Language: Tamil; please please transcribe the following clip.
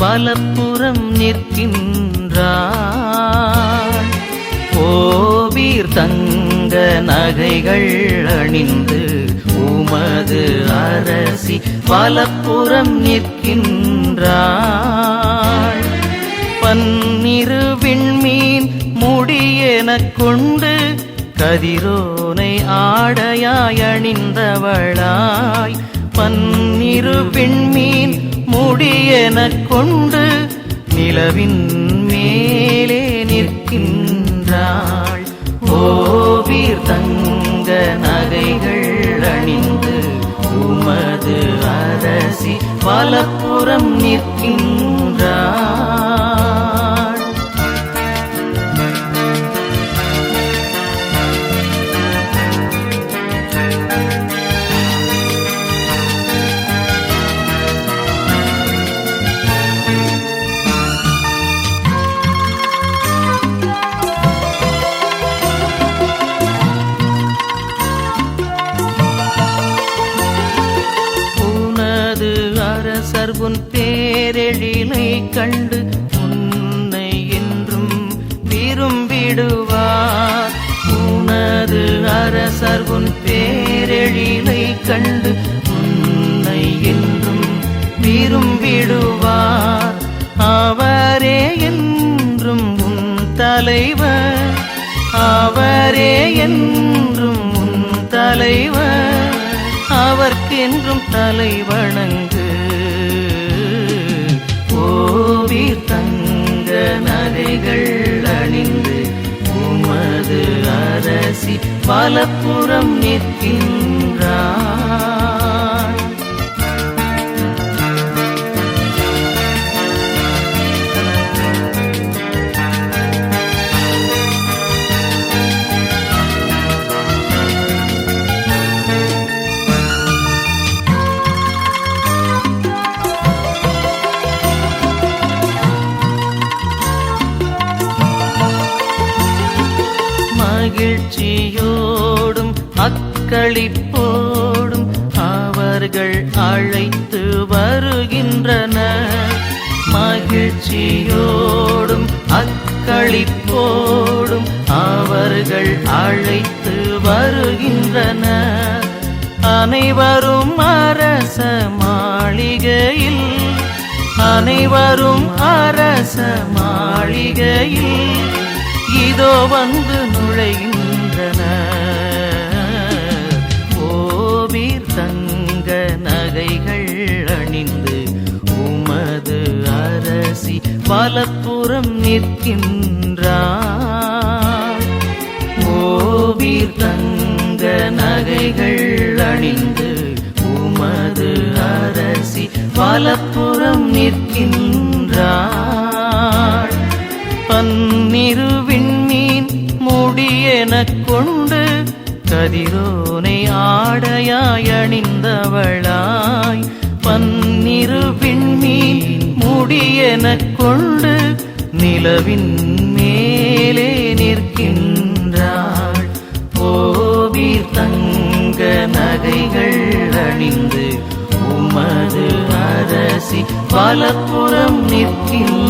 வலப்புறம் நிற்கின்றாள். ஓவீர் தங்க நகைகள் அணிந்து உமது அரசி வலப்புறம் நிற்கின்றாள். பன்னிரு விண்மீன் முடியெனக் கொண்டு கதிரோனை ஆடையாய் அணிந்தவளாய். பன்னிரு விண்மீன் முடியெனக் கொண்டு நிலவின் மேலே நிற்கின்றாள். ஓவீர் தங்க நகைகள் அணிந்து உமது அரசி வலப்புறம் நிற்கின்றாள். உன் பேரெழிலை கண்டு உன்னை என்றும் விரும்பிடுவார். உனது அரசர் உன் பேரெழிலை கண்டு உன்னை என்றும் விரும்பிடுவார். அவரே என்றும் உன் தலைவர், அவரே என்றும் உன் தலைவர். அவர்க்கென்றும் தலைவணங்கு. ஓவீர் தங்க நகைகள் அணிந்து உமது அரசி வலப்புறம் நிற்கின்றாள். மகிழ்ச்சியோடும் அக்களிப்போடும் அவர்கள் அழைத்து வருகின்றனர். மகிழ்ச்சியோடும் அக்களிப்போடும் அவர்கள் அழைத்து வருகின்றனர். அனைவரும் அரச மாளிகையில், அனைவரும் அரச மாளிகையில் இதோ வந்து நுழைகின்றனர். ஓவீர் தங்க நகைகள் அணிந்து உமது அரசி வலப்புறம் நிற்கின்றாள். ஓவீர் தங்க நகைகள் அணிந்து உமது அரசி வலப்புறம் நிற்கின்றாள். பன்னிரு விண்மீன் முடியெனக் கொண்டு கதிரோனை ஆடையாய் அணிந்தவளாய். பன்னிரு விண்மீன் முடியெனக் கொண்டு நிலவின் மேலே நிற்கின்றாள். ஓவீர் தங்க நகைகள் அணிந்து உமது அரசி வலப்புறம் நிற்கின்றாள்.